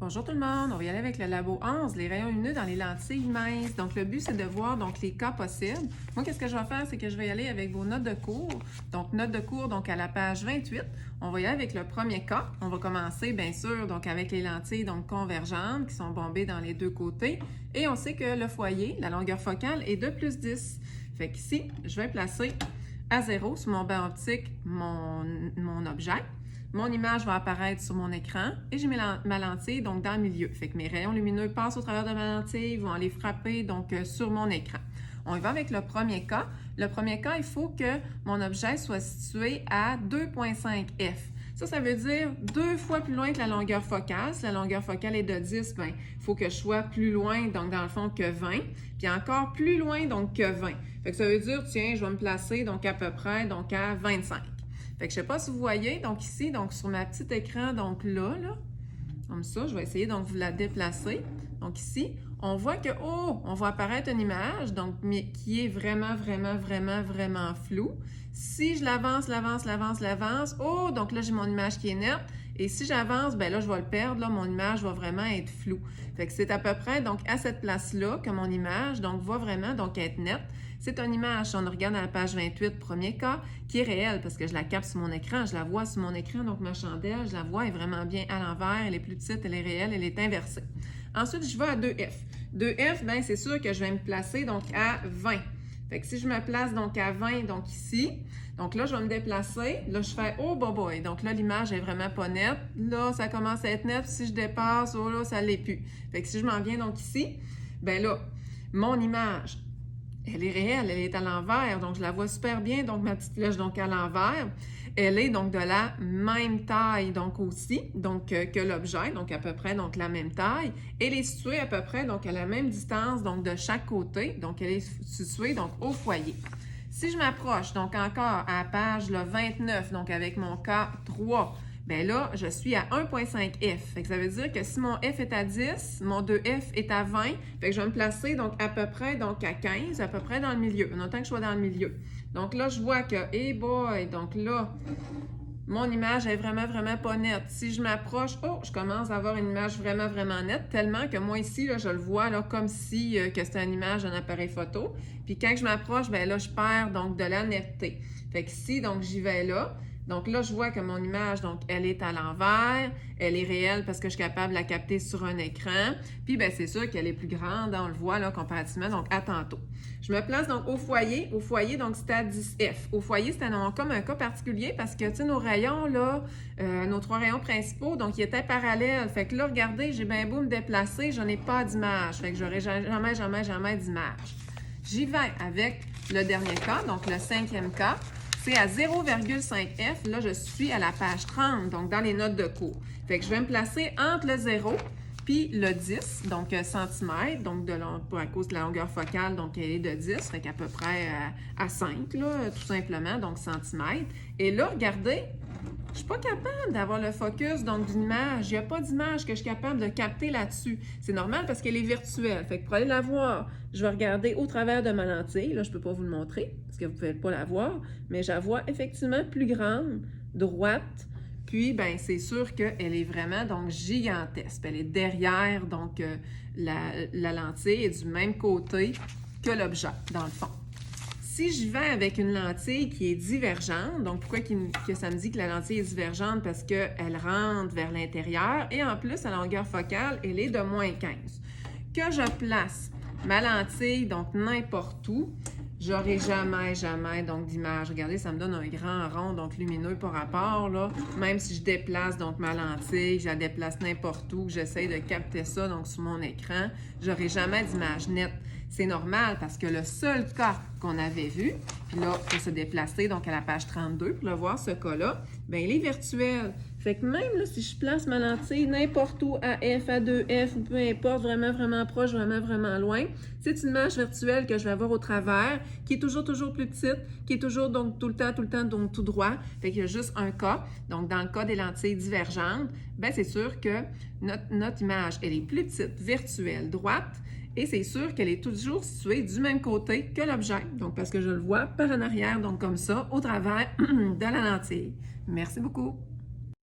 Bonjour tout le monde, on va y aller avec le labo 11, les rayons lumineux dans les lentilles minces. Donc le but c'est de voir les cas possibles. Moi qu'est-ce que je vais faire, c'est que je vais y aller avec vos notes de cours. Donc notes de cours à la page 28, on va y aller avec le premier cas. On va commencer bien sûr avec les lentilles convergentes qui sont bombées dans les deux côtés. Et on sait que le foyer, la longueur focale est de plus 10. Fait qu'ici, je vais placer à 0 sur mon banc optique mon objet. Mon image va apparaître sur mon écran et j'ai ma lentille dans le milieu. Fait que mes rayons lumineux passent au travers de ma lentille, vont aller frapper sur mon écran. On y va avec le premier cas. Le premier cas, il faut que mon objet soit situé à 2,5 f. Ça veut dire 2 fois plus loin que la longueur focale. Si la longueur focale est de 10, il faut que je sois plus loin, dans le fond, que 20. Puis encore plus loin, que 20. Fait que ça veut dire, tiens, je vais me placer à peu près à 25. Fait que je ne sais pas si vous voyez, ici, sur ma petite écran, là, comme ça, je vais essayer de vous la déplacer. Donc ici, on voit que, on va apparaître une image, qui est vraiment floue. Si je l'avance, donc là, j'ai mon image qui est nette. Et si j'avance, là, je vais le perdre, là, mon image va vraiment être floue. Fait que c'est à peu près, à cette place-là que mon image, va vraiment, être nette. C'est une image, si on regarde à la page 28, premier cas, qui est réelle parce que je la capte sur mon écran, je la vois sur mon écran, donc ma chandelle, je la vois, elle est vraiment bien à l'envers, elle est plus petite, elle est réelle, elle est inversée. Ensuite, je vais à 2F. 2F, c'est sûr que je vais me placer à 20. Fait que si je me place à 20, ici, donc là, je vais me déplacer. Là, je fais « Oh, boy! » Donc là, l'image est vraiment pas nette. Là, ça commence à être net. Si je dépasse, là, ça l'est plus. Fait que si je m'en viens ici, là, mon image, elle est réelle, elle est à l'envers. Donc, je la vois super bien. Donc, ma petite flèche, à l'envers. Elle est de la même taille, aussi, que l'objet, à peu près, la même taille. Elle est située à peu près, à la même distance, de chaque côté. Donc, elle est située, au foyer. Si je m'approche, encore à la page 29, avec mon cas 3, là, je suis à 1,5 f. Fait que ça veut dire que si mon f est à 10, mon 2f est à 20, fait que je vais me placer, à peu près, à 15, à peu près dans le milieu, en autant que je sois dans le milieu. Donc là, je vois que, hey boy, donc là, mon image est vraiment pas nette. Si je m'approche, je commence à avoir une image vraiment nette, tellement que moi ici, là, je le vois là, comme si que c'était une image d'un appareil photo. Puis quand je m'approche, là, je perds de la netteté. Fait que ici, j'y vais là. Donc là, je vois que mon image, elle est à l'envers, elle est réelle parce que je suis capable de la capter sur un écran. Puis, c'est sûr qu'elle est plus grande, on le voit là, comparativement, à tantôt. Je me place au foyer. Au foyer, c'est à 10F. Au foyer, c'est comme un cas particulier parce que, tu sais, nos rayons, là, nos 3 rayons principaux, ils étaient parallèles. Fait que là, regardez, j'ai bien beau me déplacer, je n'ai pas d'image. Fait que j'aurai jamais d'image. J'y vais avec le dernier cas, le 5e cas. C'est à 0,5 f. Là, je suis à la page 30, dans les notes de cours. Fait que je vais me placer entre le 0 puis le 10, centimètres, à cause de la longueur focale, elle est de 10, fait qu'à peu près à 5, là, tout simplement, centimètres. Et là, regardez, je suis pas capable d'avoir le focus d'une image. Il n'y a pas d'image que je suis capable de capter là-dessus. C'est normal parce qu'elle est virtuelle. Fait que pour aller la voir, je vais regarder au travers de ma lentille. Là, je ne peux pas vous le montrer parce que vous ne pouvez pas la voir, mais je la vois effectivement plus grande, droite. Puis, c'est sûr qu'elle est vraiment gigantesque. Elle est derrière la lentille et du même côté que l'objet, dans le fond. Si je vais avec une lentille qui est divergente, donc pourquoi que ça me dit que la lentille est divergente? Parce qu'elle rentre vers l'intérieur et en plus, la longueur focale, elle est de moins 15. Que je place ma lentille, n'importe où, j'aurai jamais d'image. Regardez, ça me donne un grand rond, lumineux par rapport, là. Même si je déplace, ma lentille, je la déplace n'importe où, j'essaie de capter ça, sur mon écran, j'aurai jamais d'image nette. C'est normal parce que le seul cas qu'on avait vu, puis là, il faut se déplacer à la page 32 pour le voir, ce cas-là, il est virtuel. Fait que même là, si je place ma lentille n'importe où, à F, à 2F, ou peu importe, vraiment proche, vraiment loin, c'est une image virtuelle que je vais avoir au travers, qui est toujours plus petite, qui est toujours tout le temps, tout droit. Fait qu'il y a juste un cas. Donc, dans le cas des lentilles divergentes, c'est sûr que notre image, elle est plus petite, virtuelle, droite, et c'est sûr qu'elle est toujours située du même côté que l'objet. Donc, parce que je le vois par en arrière, comme ça, au travers de la lentille. Merci beaucoup.